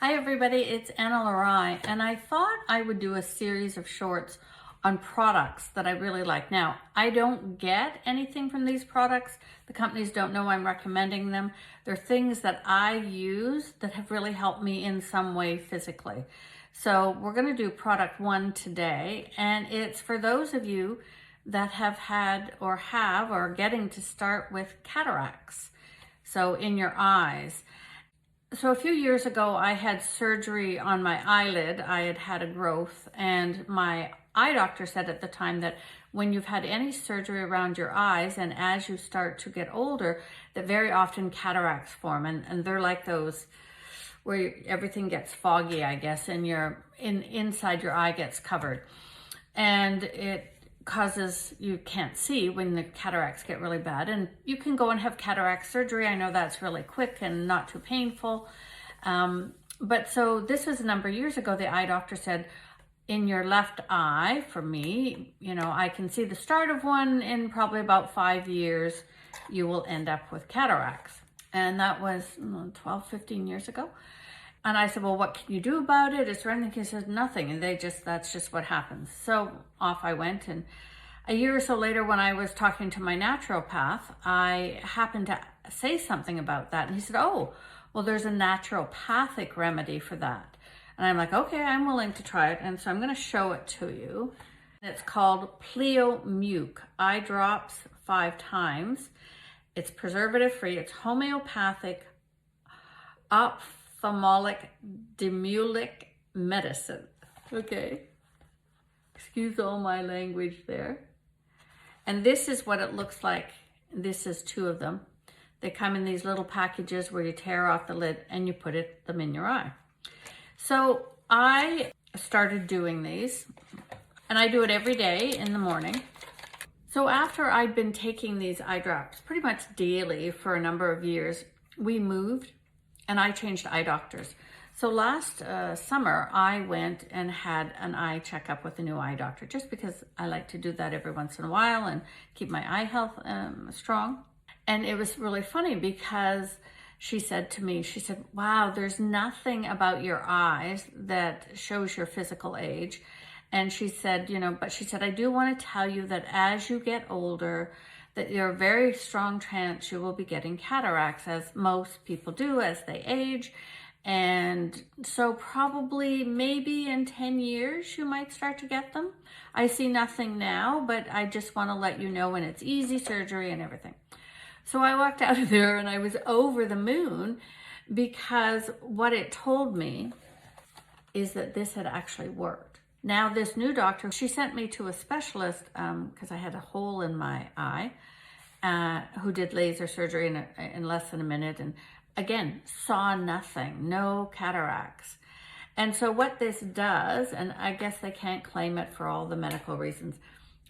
Hi everybody, it's Ana-La-Rai, and I thought I would do a series of shorts on products that I really like. Now, I don't get anything from these products. The companies don't know I'm recommending them. They're things that I use that have really helped me in some way physically. So we're going to do product one today, and it's for those of you that have had or are getting to start with cataracts. So in your eyes. So a few years ago, I had surgery on my eyelid. I had had a growth, and my eye doctor said at the time that when you've had any surgery around your eyes and as you start to get older, that very often cataracts form, and they're like those where everything gets foggy, I guess, and inside your eye gets covered, and it causes you can't see when the cataracts get really bad. And you can go and have cataract surgery. I know that's really quick and not too painful. But so this was a number of years ago. The eye doctor said, in your left eye, for me, I can see the start of one. In probably about 5 years, you will end up with cataracts. And that was 12, 15 years ago. And I said, well, what can you do about it? Is there anything? He said, nothing. And that's just what happens. So off I went. And a year or so later, when I was talking to my naturopath, I happened to say something about that. And he said, oh, well, there's a naturopathic remedy for that. And I'm like, okay, I'm willing to try it. And so I'm going to show it to you. It's called Pleo Muke eye drops 5 times. It's preservative free. It's homeopathic ophthalmic demulic medicine. Okay. Excuse all my language there. And this is what it looks like. This is 2 of them. They come in these little packages where you tear off the lid and you put them in your eye. So I started doing these, and I do it every day in the morning. So after I'd been taking these eye drops pretty much daily for a number of years, we moved and I changed eye doctors. So last summer, I went and had an eye checkup with a new eye doctor, just because I like to do that every once in a while and keep my eye health strong. And it was really funny because she said to me, she said, wow, there's nothing about your eyes that shows your physical age. And she said, but she said, I do want to tell you that as you get older, that you're a very strong chance you will be getting cataracts, as most people do as they age. And so probably maybe in 10 years, you might start to get them. I see nothing now, but I just want to let you know, when it's easy surgery and everything. So I walked out of there and I was over the moon, because what it told me is that this had actually worked. Now this new doctor, she sent me to a specialist because I had a hole in my eye, who did laser surgery in less than a minute, and again, saw nothing, no cataracts. And so what this does, and I guess they can't claim it for all the medical reasons,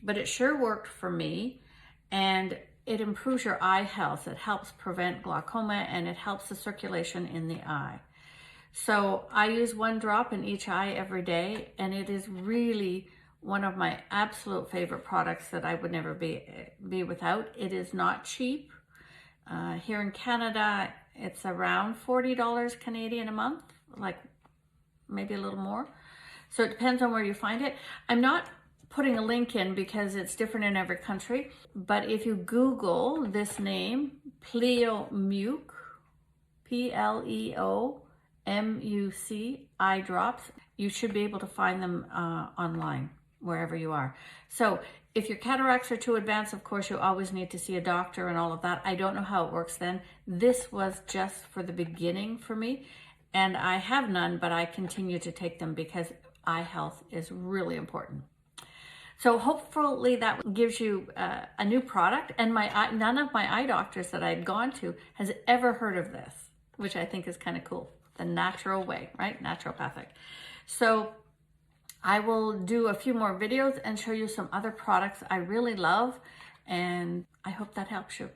but it sure worked for me, and it improves your eye health. It helps prevent glaucoma, and it helps the circulation in the eye. So I use 1 drop in each eye every day, and it is really one of my absolute favorite products that I would never be without. It is not cheap. Here in Canada, it's around $40 Canadian a month, like maybe a little more. So it depends on where you find it. I'm not putting a link in because it's different in every country, but if you Google this name, Pleo Muke, Pleomuc eye drops, you should be able to find them online wherever you are. So if your cataracts are too advanced, of course, you always need to see a doctor and all of that. I don't know how it works then. This was just for the beginning for me, and I have none, but I continue to take them because eye health is really important. So hopefully that gives you a new product. And none of my eye doctors that I'd gone to has ever heard of this, which I think is kind of cool. The natural way, right? Naturopathic. So I will do a few more videos and show you some other products I really love, and I hope that helps you.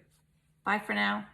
Bye for now.